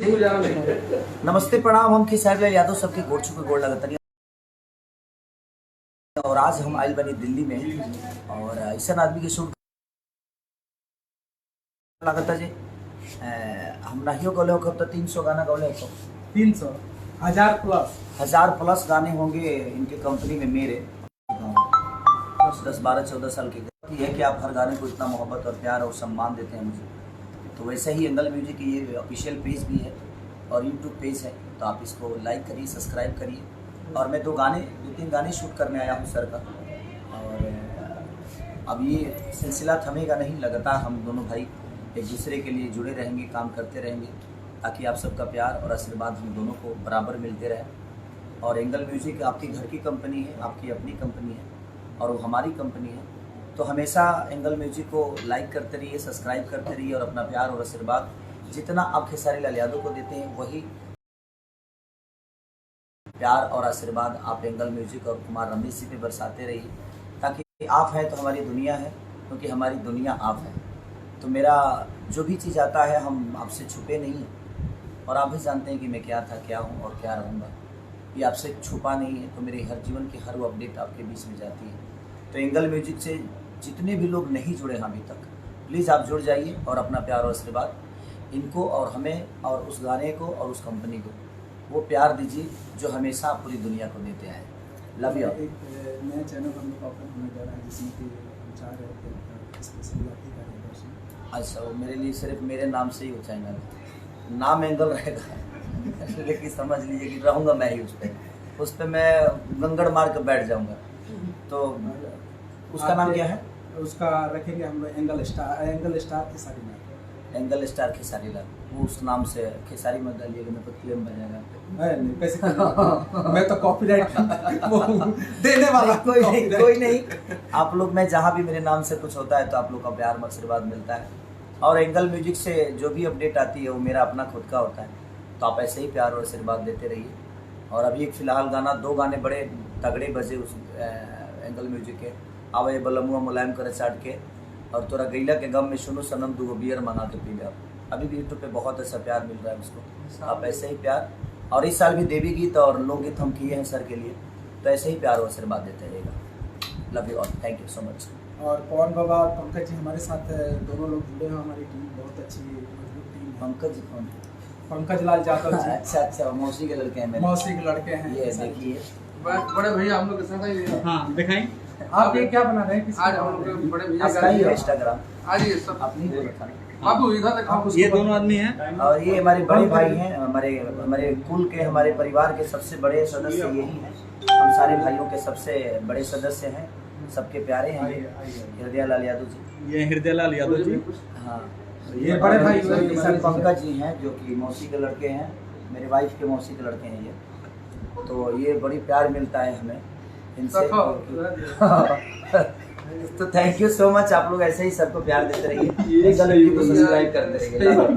नमस्ते प्रणाम। हम खेसारी लाल यादव सबके गोड़ छू के गोड़ लगता और आज हम आइल बनी दिल्ली में और ऐसा आदमी के शूट लगता जी हम नहीं गौले हो तो 300 गाना गौले हो 300 1000 प्लस गाने होंगे इनके कंपनी में मेरे 10, 12, 14 साल की है कि आप हर गाने को इतना मोहब्बत और प्यार और सम्मान देते हैं मुझे। तो वैसे ही एंगल म्यूजिक की ये ऑफिशियल पेज भी है और यूट्यूब पेज है, तो आप इसको लाइक करिए, सब्सक्राइब करिए। और मैं 2-3 गाने शूट करने आया हूँ सर का। और अब ये सिलसिला थमेगा नहीं, लगातार हम दोनों भाई एक दूसरे के लिए जुड़े रहेंगे, काम करते रहेंगे ताकि आप सबका प्यार और आशीर्वाद हम दोनों को बराबर मिलते रहे। और एंगल म्यूजिक आपकी घर की कंपनी है, आपकी अपनी कंपनी है और वो हमारी कंपनी है। तो हमेशा एंगल म्यूजिक को लाइक करते रहिए, सब्सक्राइब करते रहिए और अपना प्यार और आशीर्वाद जितना आप खेसारी लाल यादव को देते हैं वही प्यार और आशीर्वाद आप एंगल म्यूजिक और कुमार रमेश जी पे बरसाते रहिए, ताकि आप हैं तो हमारी दुनिया है, क्योंकि हमारी दुनिया आप है। तो मेरा जो भी चीज़ आता है हम आपसे छुपे नहीं हैं और आप भी जानते हैं कि मैं क्या था, क्या हूँ और क्या रहूँगा। ये आपसे छुपा नहीं है, तो मेरे हर जीवन की हर वो अपडेट आपके बीच में जाती है। तो एंगल म्यूजिक से जितने भी लोग नहीं जुड़े हैं अभी तक, प्लीज़ आप जुड़ जाइए और अपना प्यार और आशीर्वाद इनको और हमें और उस गाने को और उस कंपनी को वो प्यार दीजिए जो हमेशा पूरी दुनिया को देते आए। Love you. एक नया चैनल हम लोग ओपन होने जा रहा है जिसमें कि हम चाह रहे थे स्पेशली आप ही करेंगे। अच्छा, वो मेरे लिए सिर्फ मेरे नाम से ही वो चैनल नाम एंगल रहेगा लेकिन समझ लीजिए कि रहूँगा मैं ही उस पर मैं गंगड़ मार कर बैठ जाऊँगा। तो उसका नाम क्या है? उसका रखेंगे हम लोग angle star Khesari Lal. Angle star Khesari Lal, वो उस नाम से खेसारी मत डालिएगा, मैं तो क्लेम बन जाएगा। नहीं पैसे मैं तो कॉपीराइट देने वाला कोई नहीं। आप लोग, मैं जहाँ भी मेरे नाम से कुछ होता है तो आप लोग का प्यार और आशीर्वाद मिलता है। और एंगल म्यूजिक से जो भी अपडेट आती है वो मेरा अपना खुद का होता है, तो आप ऐसे ही प्यार और आशीर्वाद देते रहिए। और अभी एक फ़िलहाल 2 गाने बड़े तगड़े बजे उस एंगल म्यूजिक के, आवे बलमुआ मुलायम करे चाट के और तोरा गैला के गम में सुनो सनम 2 बियर मंगा के पी ले। अभी भी यूट्यूब पे बहुत ऐसा प्यार मिल रहा है उसको, आप ऐसे ही प्यार। और इस साल भी देवी गीत और लोकगीत हम किए हैं सर के लिए, तो ऐसे ही प्यार और आशीर्वाद देते रहिएगा। Love you all, thank you so much. और पवन बाबा और पंकज जी हमारे साथ दोनों लोग जुड़े हैं, हमारी टीम बहुत अच्छी मजबूत टीम है। पंकज जी कौन? पंकज लाल यादव जी। अच्छा, मौसी के लड़के हैं मेरे। मौसी के लड़के हैं। ये देखिए बड़े भैया हम लोग के साथ ही। हाँ दिखाएं आप ये क्या बना रहे हैं? आज हम लोग बड़े भैया आपका ही है इंस्टाग्राम, आज ये सब अपनी वो रखा। बाबू इधर देखो, ये दोनों आदमी हैं और ये हमारे बड़े भाई हैं, हमारे कुल के, हमारे परिवार के सबसे बड़े सदस्य यही हैं। हम सारे भाइयों के सबसे बड़े सदस्य हैं, सबके प्यारे हैं। हृदय लाल यादव जी, ये हृदय लाल यादव जी। हाँ, ये बड़े भाई सर पंकज जी हैं जो कि मौसी के लड़के हैं, मेरे वाइफ के मौसी के लड़के हैं ये। तो ये बड़ी प्यार मिलता है हमें इनसे। तो थैंक यू सो मच। आप लोग ऐसे ही सबको प्यार देते रहिए, सब्सक्राइब करते रहिए।